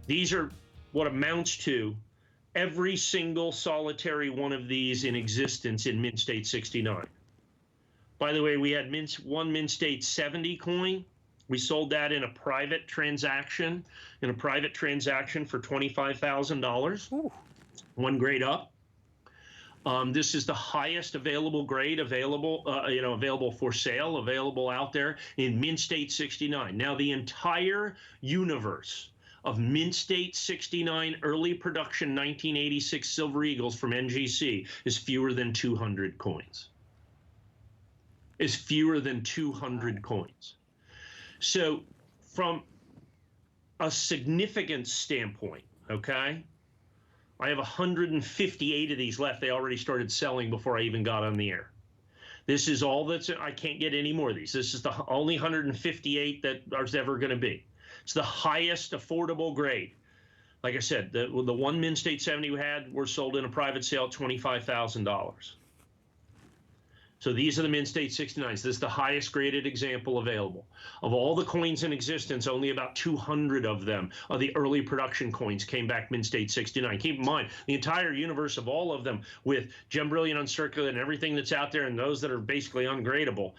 These are what amounts to every single solitary one of these in existence in Mint State 69. By the way, we had one Mint State 70 coin. We sold that in a private transaction, for $25,000, one grade up. This is the highest available grade available for sale, available out there in Mint State 69. Now, the entire universe of Mint State 69 early production 1986 Silver Eagles from NGC is fewer than 200 coins. So from a significance standpoint, okay, I have 158 of these left. They already started selling before I even got on the air. This is all I can't get any more of these. This is the only 158 that there's ever going to be. It's the highest affordable grade. Like I said, the one Mint State 70 we had were sold in a private sale at $25,000. So these are the Mint State 69s. This is the highest graded example available. Of all the coins in existence, only about 200 of them are the early production coins came back Mint State 69. Keep in mind, the entire universe of all of them with Gem Brilliant Uncirculated and everything that's out there and those that are basically ungradable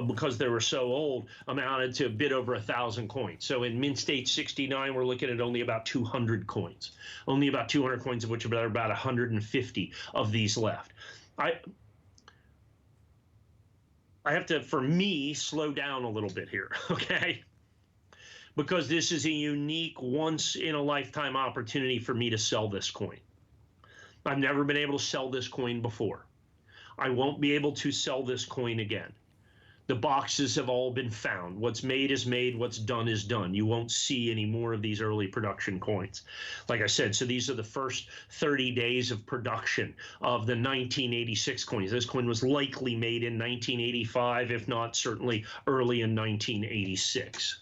because they were so old amounted to a bit over 1,000 coins. So in Mint State 69, we're looking at only about 200 coins. Only about 200 coins, of which there are about 150 of these left. I have to, for me, slow down a little bit here, okay? Because this is a unique once-in-a-lifetime opportunity for me to sell this coin. I've never been able to sell this coin before. I won't be able to sell this coin again. The boxes have all been found. What's made is made. What's done is done. You won't see any more of these early production coins. Like I said, so these are the first 30 days of production of the 1986 coins. This coin was likely made in 1985, if not certainly early in 1986.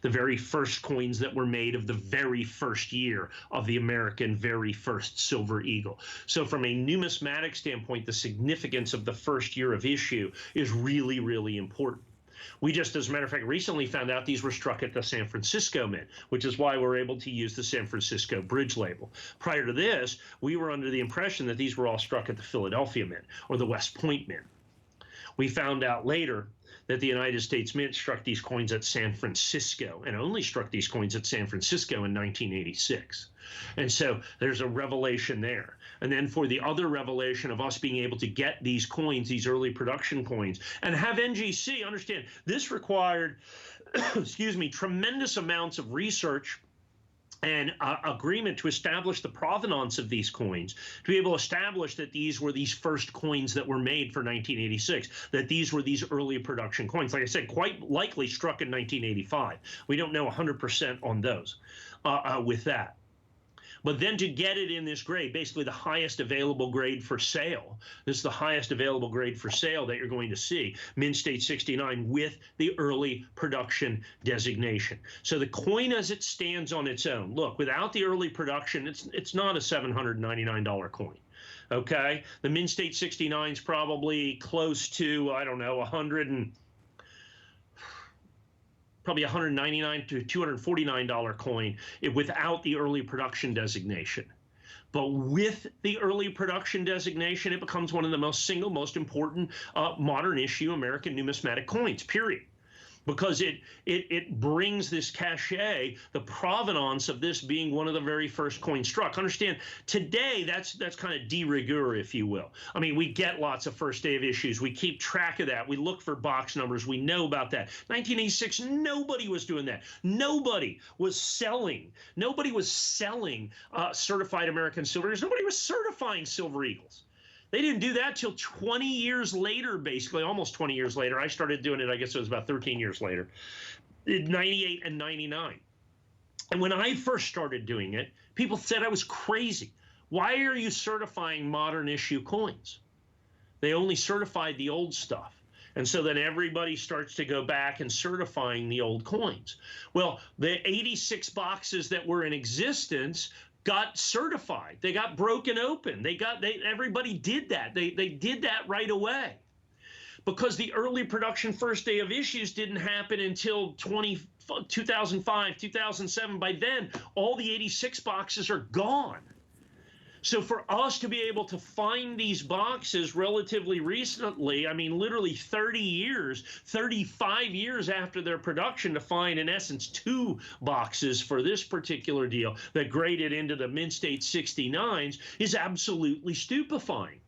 The very first coins that were made of the very first year of the American very first Silver Eagle. So from a numismatic standpoint, the significance of the first year of issue is really, really important. We just, as a matter of fact, recently found out these were struck at the San Francisco Mint, which is why we're able to use the San Francisco bridge label. Prior to this, we were under the impression that these were all struck at the Philadelphia Mint or the West Point Mint. We found out later that the United States Mint struck these coins at San Francisco and only struck these coins at San Francisco in 1986. And so there's a revelation there. And then for the other revelation of us being able to get these coins, these early production coins, and have NGC, understand, this required, excuse me, tremendous amounts of research and agreement to establish the provenance of these coins, to be able to establish that these were these first coins that were made for 1986, that these were these early production coins. Like I said, quite likely struck in 1985. We don't know 100% on those with that. But then to get it in this grade, basically the highest available grade for sale, this is the highest available grade for sale that you're going to see, Mint State 69 with the early production designation. So the coin as it stands on its own, look, without the early production, it's not a $799 coin. Okay, the Mint State 69 is probably close to, I don't know, probably $199 to $249 coin without the early production designation. But with the early production designation, it becomes one of the most important modern issue American numismatic coins, period. Because it brings this cachet, the provenance of this being one of the very first coins struck. Understand, today that's kind of de rigueur, if you will. I mean, we get lots of first day of issues. We keep track of that. We look for box numbers. We know about that. 1986, nobody was doing that. Nobody was selling. Nobody was selling certified American Silver Eagles. Nobody was certifying Silver Eagles. They didn't do that till 20 years later, basically, almost 20 years later. I started doing it, I guess it was about 13 years later, in 98 and 99. And when I first started doing it, people said I was crazy. Why are you certifying modern issue coins? They only certified the old stuff. And so then everybody starts to go back and certifying the old coins. Well, the 86 boxes that were in existence got certified. They got broken open. Everybody did that. They did that right away. Because the early production first day of issues didn't happen until 2005, 2007. By then, all the 86 boxes are gone. So for us to be able to find these boxes relatively recently, I mean, literally 30 years, 35 years after their production, to find, in essence, 2 boxes for this particular deal that graded into the Mint State 69s is absolutely stupefying.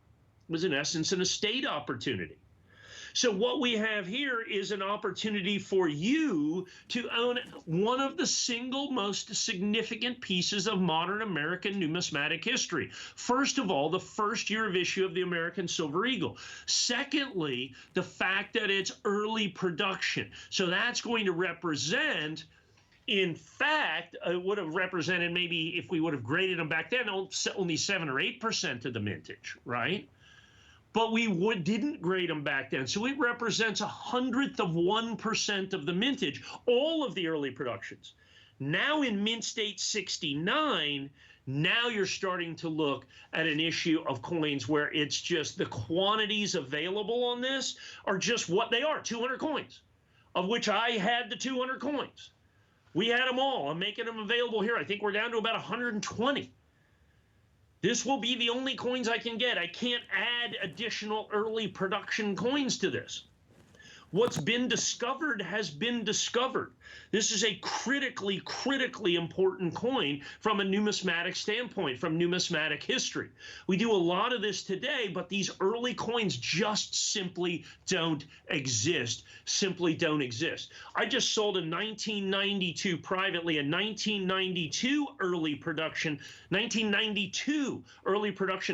It was, in essence, an estate opportunity. So what we have here is an opportunity for you to own one of the single most significant pieces of modern American numismatic history. First of all, the first year of issue of the American Silver Eagle. Secondly, the fact that it's early production. So that's going to represent, in fact, it would have represented, maybe if we would have graded them back then, only 7 or 8% of the mintage, right? But we didn't grade them back then. So it represents 1/100th of 1% of the mintage, all of the early productions. Now in Mint State 69, now you're starting to look at an issue of coins where it's just the quantities available on this are just what they are, 200 coins, of which I had the 200 coins. We had them all. I'm making them available here. I think we're down to about 120. This will be the only coins I can get. I can't add additional early production coins to this. What's been discovered has been discovered. This is a critically, critically important coin from a numismatic standpoint, from numismatic history. We do a lot of this today, but these early coins just simply don't exist, simply don't exist. I just sold a 1992 privately, a 1992 early production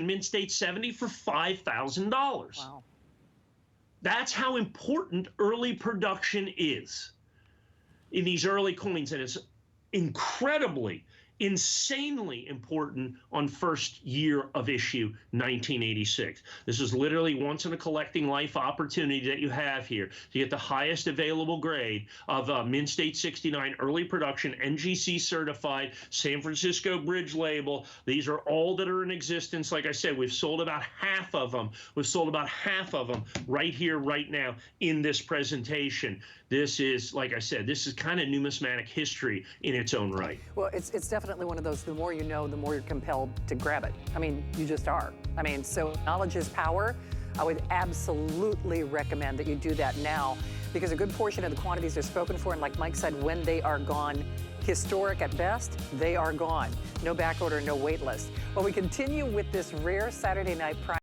Mint State 70 for $5,000. Wow. That's how important early production is in these early coins, and it's incredibly, insanely important on first year of issue 1986. This is literally once in a collecting life opportunity that you have here to get the highest available grade of Mint State 69 early production, NGC certified, San Francisco Bridge label. These are all that are in existence. Like I said, we've sold about half of them. We've sold about half of them right here, right now in this presentation. This is, like I said, this is kind of numismatic history in its own right. Well, it's definitely one of those, the more you know, the more you're compelled to grab it. I mean, you just are. I mean, so knowledge is power. I would absolutely recommend that you do that now, because a good portion of the quantities are spoken for, and like Mike said, when they are gone, historic at best, they are gone. No back order, no wait list. Well, we continue with this rare Saturday night prize.